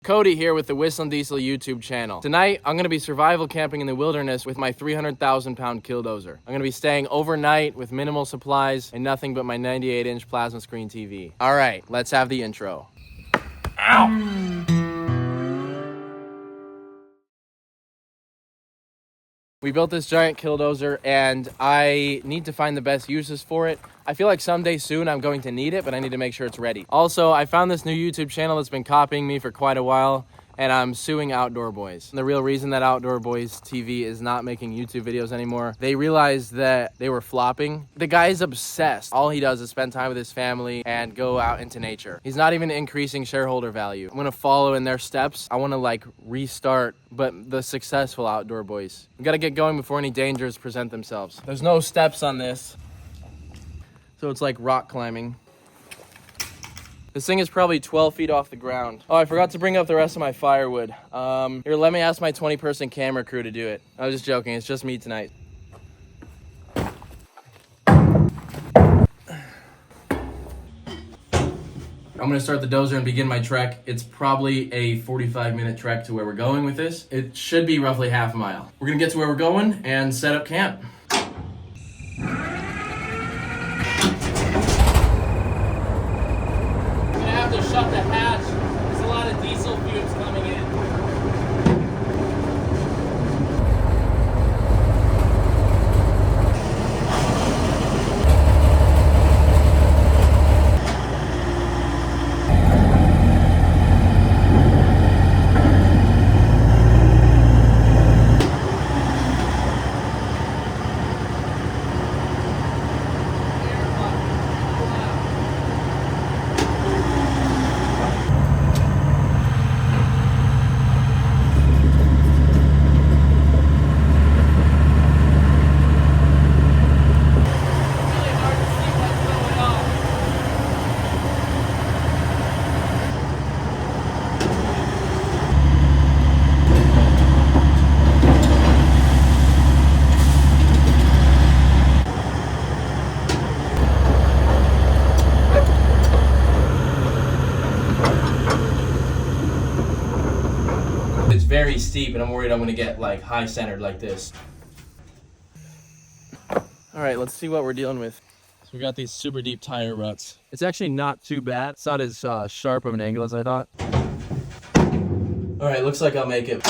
Cody here with the Whistling Diesel YouTube channel. Tonight, I'm going to be survival camping in the wilderness with my 300,000 pound Killdozer. I'm going to be staying overnight with minimal supplies and nothing but my 98-inch plasma screen TV. All right, let's have the intro. Ow! We built this giant Killdozer and I need to find the best uses for it. I feel like someday soon I'm going to need it, but I need to make sure it's ready. Also, I found this new YouTube channel that's been copying me for quite a while, and I'm suing Outdoor Boys. And the real reason that Outdoor Boys TV is not making YouTube videos anymore, they realized that they were flopping. The guy's obsessed. All he does is spend time with his family and go out into nature. He's not even increasing shareholder value. I'm gonna follow in their steps. I wanna restart, but the successful Outdoor Boys. We gotta get going before any dangers present themselves. There's no steps on this, so it's like rock climbing. This thing is probably 12 feet off the ground. Oh, I forgot to bring up the rest of my firewood. Here, let me ask my 20-person camera crew to do it. I was just joking, it's just me tonight. I'm gonna start the dozer and begin my trek. It's probably a 45-minute trek to where we're going with this. It should be roughly half a mile. We're gonna get to where we're going and set up camp. Shut the hatch. There's a lot of diesel fumes coming in. It's very steep and I'm worried I'm gonna get high centered like this. All right, let's see what we're dealing with. So we got these super deep tire ruts. It's actually not too bad. It's not as sharp of an angle as I thought. All right, looks like I'll make it.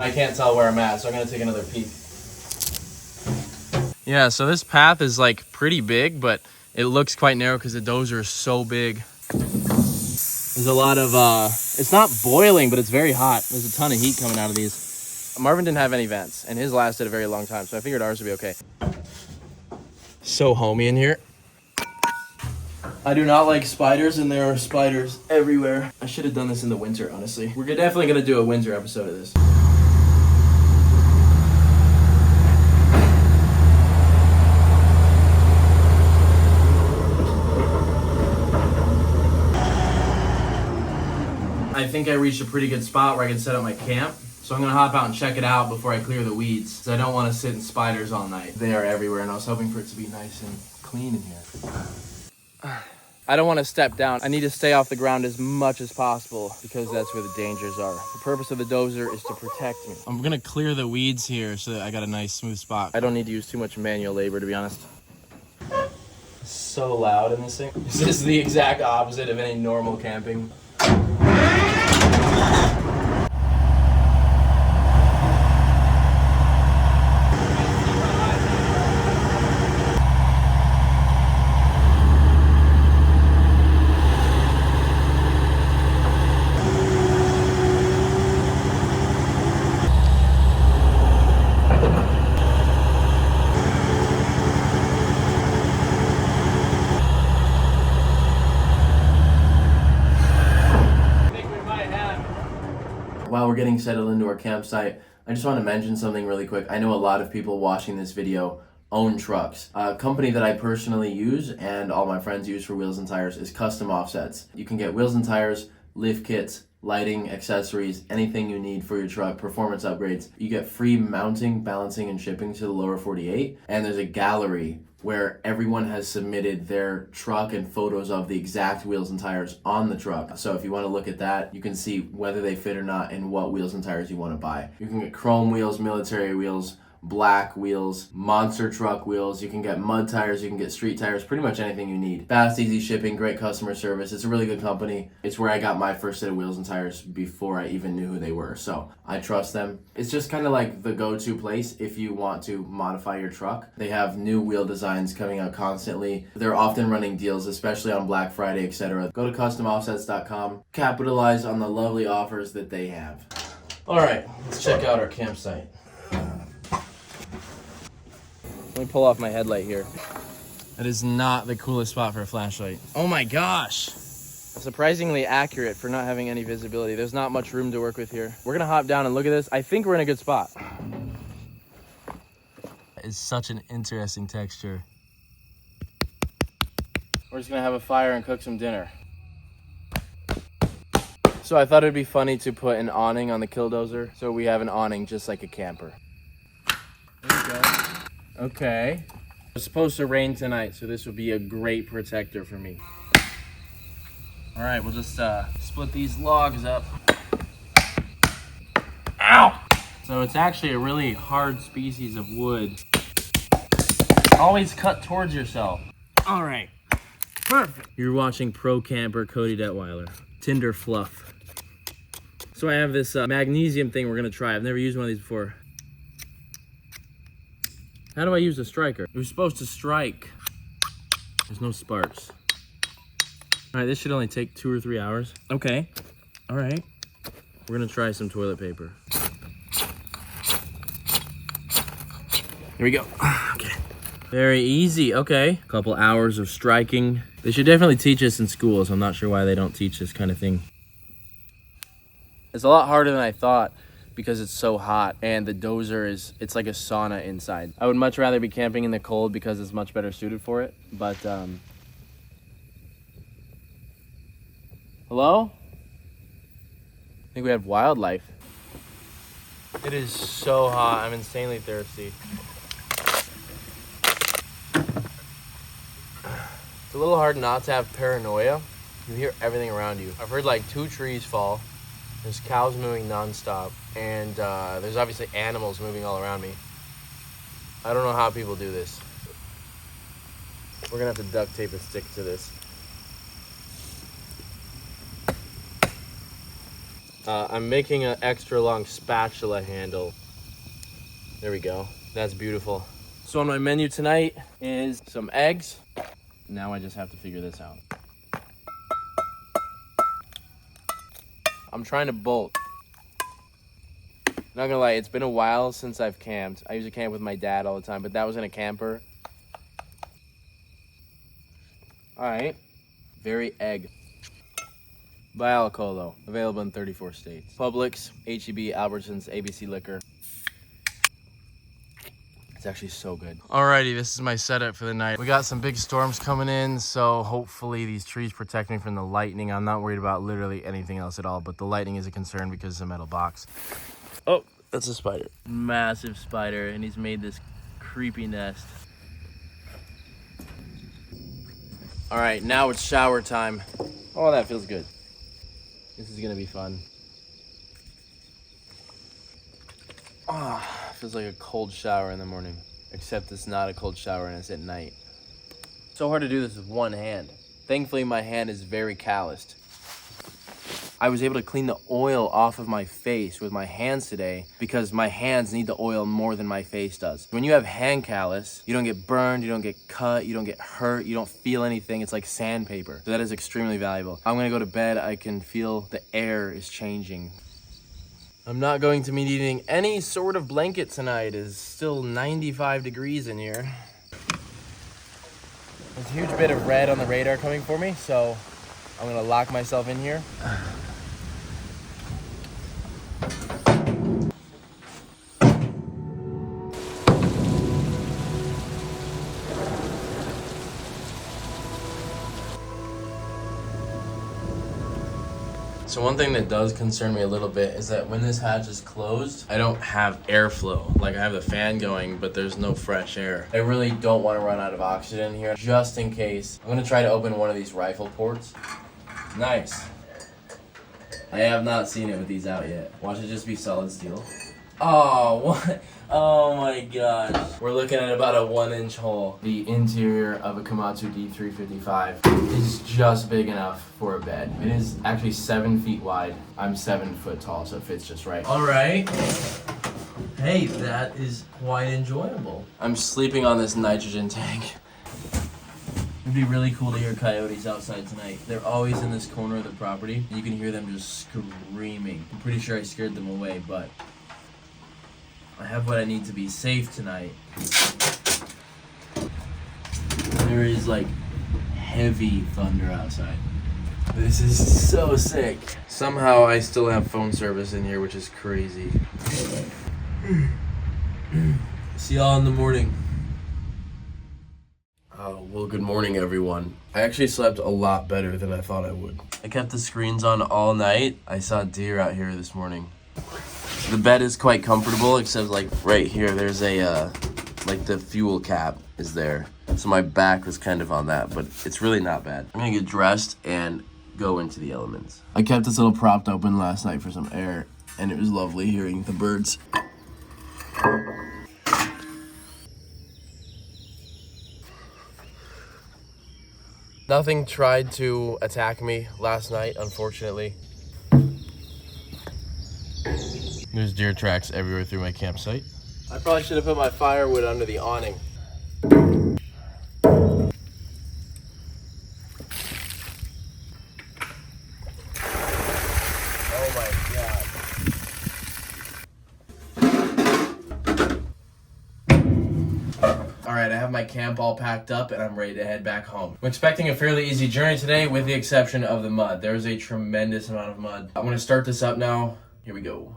I can't tell where I'm at, so I'm gonna take another peek. Yeah, so this path is pretty big, but it looks quite narrow because the dozer is so big. There's a lot of, it's not boiling, but it's very hot. There's a ton of heat coming out of these. Marvin didn't have any vents, and his lasted a very long time, so I figured ours would be okay. So homey in here. I do not like spiders, and there are spiders everywhere. I should have done this in the winter, honestly. We're definitely gonna do a winter episode of this. I think I reached a pretty good spot where I can set up my camp. So I'm gonna hop out and check it out before I clear the weeds, because I don't want to sit in spiders all night. They are everywhere, and I was hoping for it to be nice and clean in here. I don't want to step down. I need to stay off the ground as much as possible because that's where the dangers are. The purpose of the dozer is to protect me. I'm gonna clear the weeds here so that I got a nice smooth spot. I don't need to use too much manual labor, to be honest. It's so loud in this thing. This is the exact opposite of any normal camping. we're getting settled into our campsite, I just want to mention something really quick. I know a lot of people watching this video own trucks. A company that I personally use and all my friends use for wheels and tires is Custom Offsets. You can get wheels and tires, lift kits, lighting, accessories, anything you need for your truck, performance upgrades. You get free mounting, balancing, and shipping to the lower 48. And there's a gallery where everyone has submitted their truck and photos of the exact wheels and tires on the truck. So if you want to look at that, you can see whether they fit or not and what wheels and tires you want to buy. You can get chrome wheels, military wheels, black wheels, monster truck wheels. You can get mud tires, you can get street tires, pretty much anything you need. Fast, easy shipping, great customer service. It's a really good company. It's where I got my first set of wheels and tires before I even knew who they were. So I trust them. It's just kind of like the go-to place if you want to modify your truck. They have new wheel designs coming out constantly. They're often running deals, especially on Black Friday, etc. Go to customoffsets.com. Capitalize on the lovely offers that they have. All right, let's check out our campsite. Let me pull off my headlight here. That is not the coolest spot for a flashlight. Oh my gosh. Surprisingly accurate for not having any visibility. There's not much room to work with here. We're gonna hop down and look at this. I think we're in a good spot. It's such an interesting texture. We're just gonna have a fire and cook some dinner. So I thought it'd be funny to put an awning on the Killdozer. So we have an awning just like a camper. There we go. Okay. It's supposed to rain tonight, so this will be a great protector for me. All right, we'll just split these logs up. Ow! So it's actually a really hard species of wood. Always cut towards yourself. All right, perfect. You're watching pro camper Cody Detweiler. Tinder fluff. So I have this magnesium thing we're gonna try. I've never used one of these before. How do I use a striker? It was supposed to strike. There's no sparks. All right, this should only take 2 or 3 hours. Okay, all right. We're gonna try some toilet paper. Here we go, okay. Very easy, okay. A couple hours of striking. They should definitely teach us in schools. I'm not sure why they don't teach this kind of thing. It's a lot harder than I thought, because it's so hot and the dozer it's like a sauna inside. I would much rather be camping in the cold because it's much better suited for it, but hello? I think we have wildlife. It is so hot, I'm insanely thirsty. It's a little hard not to have paranoia. You hear everything around you. I've heard like 2 trees fall. There's cows moving nonstop, and there's obviously animals moving all around me. I don't know how people do this. We're gonna have to duct tape a stick to this. I'm making an extra long spatula handle. There we go. That's beautiful. So on my menu tonight is some eggs. Now I just have to figure this out. I'm trying to bolt. Not gonna lie, it's been a while since I've camped. I used to camp with my dad all the time, but that was in a camper. All right, very egg. By Alcolo, available in 34 states. Publix, H-E-B, Albertsons, ABC Liquor. It's actually so good. Alrighty, this is my setup for the night. We got some big storms coming in, so hopefully these trees protect me from the lightning. I'm not worried about literally anything else at all, but the lightning is a concern because it's a metal box. Oh, that's a spider. Massive spider, and he's made this creepy nest. All right, now it's shower time. Oh, that feels good. This is gonna be fun. Ah, feels like a cold shower in the morning, except it's not a cold shower and it's at night. So hard to do this with one hand. Thankfully, my hand is very calloused. I was able to clean the oil off of my face with my hands today because my hands need the oil more than my face does. When you have hand callus, you don't get burned, you don't get cut, you don't get hurt, you don't feel anything. It's like sandpaper. So that is extremely valuable. I'm gonna go to bed. I can feel the air is changing. I'm not going to be needing any sort of blanket tonight. It's still 95 degrees in here. There's a huge bit of red on the radar coming for me, so I'm gonna lock myself in here. So one thing that does concern me a little bit is that when this hatch is closed, I don't have airflow. Like, I have the fan going, but there's no fresh air. I really don't want to run out of oxygen here, just in case. I'm gonna try to open one of these rifle ports. Nice. I have not seen it with these out yet. Watch it just be solid steel. Oh, what? Oh my gosh. We're looking at about a 1-inch hole. The interior of a Komatsu D355 is just big enough for a bed. It is actually 7 feet wide. I'm 7 foot tall, so it fits just right. All right. Hey, that is quite enjoyable. I'm sleeping on this nitrogen tank. It'd be really cool to hear coyotes outside tonight. They're always in this corner of the property. You can hear them just screaming. I'm pretty sure I scared them away, but I have what I need to be safe tonight. There is like heavy thunder outside. This is so sick. Somehow I still have phone service in here, which is crazy. See y'all in the morning. Well, good morning, everyone. I actually slept a lot better than I thought I would. I kept the screens on all night. I saw deer out here this morning. The bed is quite comfortable, except like right here, there's a, like the fuel cap is there. So my back was kind of on that, but it's really not bad. I'm gonna get dressed and go into the elements. I kept this little propped open last night for some air, and it was lovely hearing the birds. Nothing tried to attack me last night, unfortunately. There's deer tracks everywhere through my campsite. I probably should have put my firewood under the awning. Oh my God. All right, I have my camp all packed up and I'm ready to head back home. I'm expecting a fairly easy journey today with the exception of the mud. There's a tremendous amount of mud. I'm gonna start this up now. Here we go.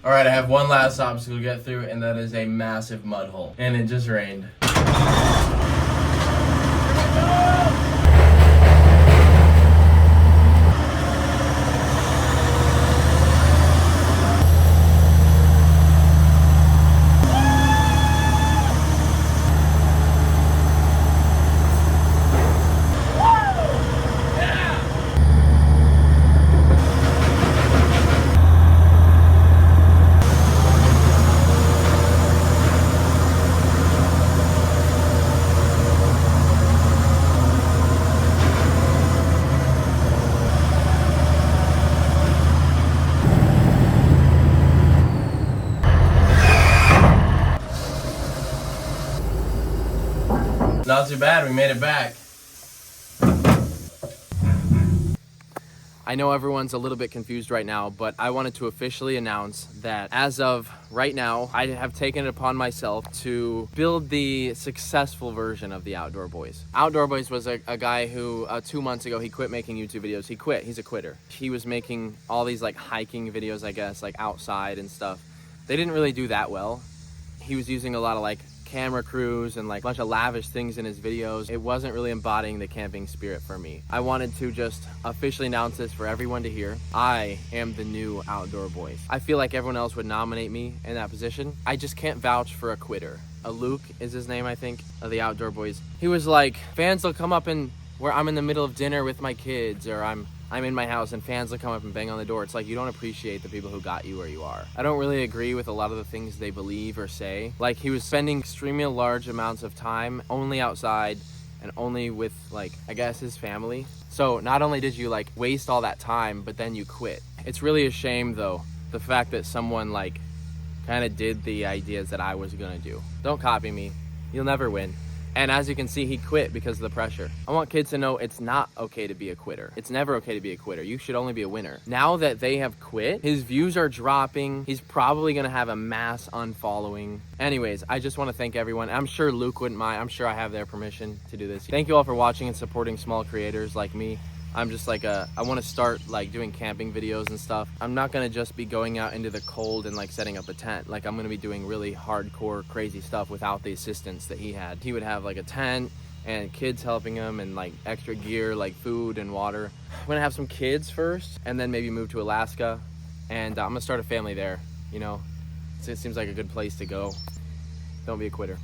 All right, I have one last obstacle to get through, and that is a massive mud hole. And it just rained. Not too bad, we made it back. I know everyone's a little bit confused right now, but I wanted to officially announce that as of right now, I have taken it upon myself to build the successful version of the Outdoor Boys. Outdoor Boys was a guy who 2 months ago, he quit making YouTube videos. He quit, he's a quitter. He was making all these like hiking videos, I guess, like outside and stuff. They didn't really do that well. He was using a lot of like camera crews and like a bunch of lavish things in his videos. It wasn't really embodying the camping spirit for me. I wanted to just officially announce this for everyone to hear. I am the new Outdoor Boys. I feel like everyone else would nominate me in that position. I just can't vouch for a quitter. Luke is his name, I think, of the Outdoor Boys. He was like, fans will come up and where I'm in the middle of dinner with my kids, or I'm in my house and fans will come up and bang on the door. It's like, you don't appreciate the people who got you where you are. I don't really agree with a lot of the things they believe or say. Like, he was spending extremely large amounts of time only outside and only with, like, I guess his family. So not only did you like waste all that time, but then you quit. It's really a shame though, the fact that someone like kind of did the ideas that I was gonna do. Don't copy me, you'll never win. And as you can see, he quit because of the pressure. I want kids to know it's not okay to be a quitter. It's never okay to be a quitter. You should only be a winner. Now that they have quit, his views are dropping. He's probably gonna have a mass unfollowing. Anyways, I just wanna thank everyone. I'm sure Luke wouldn't mind. I'm sure I have their permission to do this. Thank you all for watching and supporting small creators like me. I'm just like I want to start like doing camping videos and stuff. I'm not gonna just be going out into the cold and like setting up a tent. Like, I'm gonna be doing really hardcore crazy stuff without the assistance that he had. He would have like a tent and kids helping him and like extra gear like food and water. I'm gonna have some kids first and then maybe move to Alaska, and I'm gonna start a family there, you know. It seems like a good place to go. Don't be a quitter.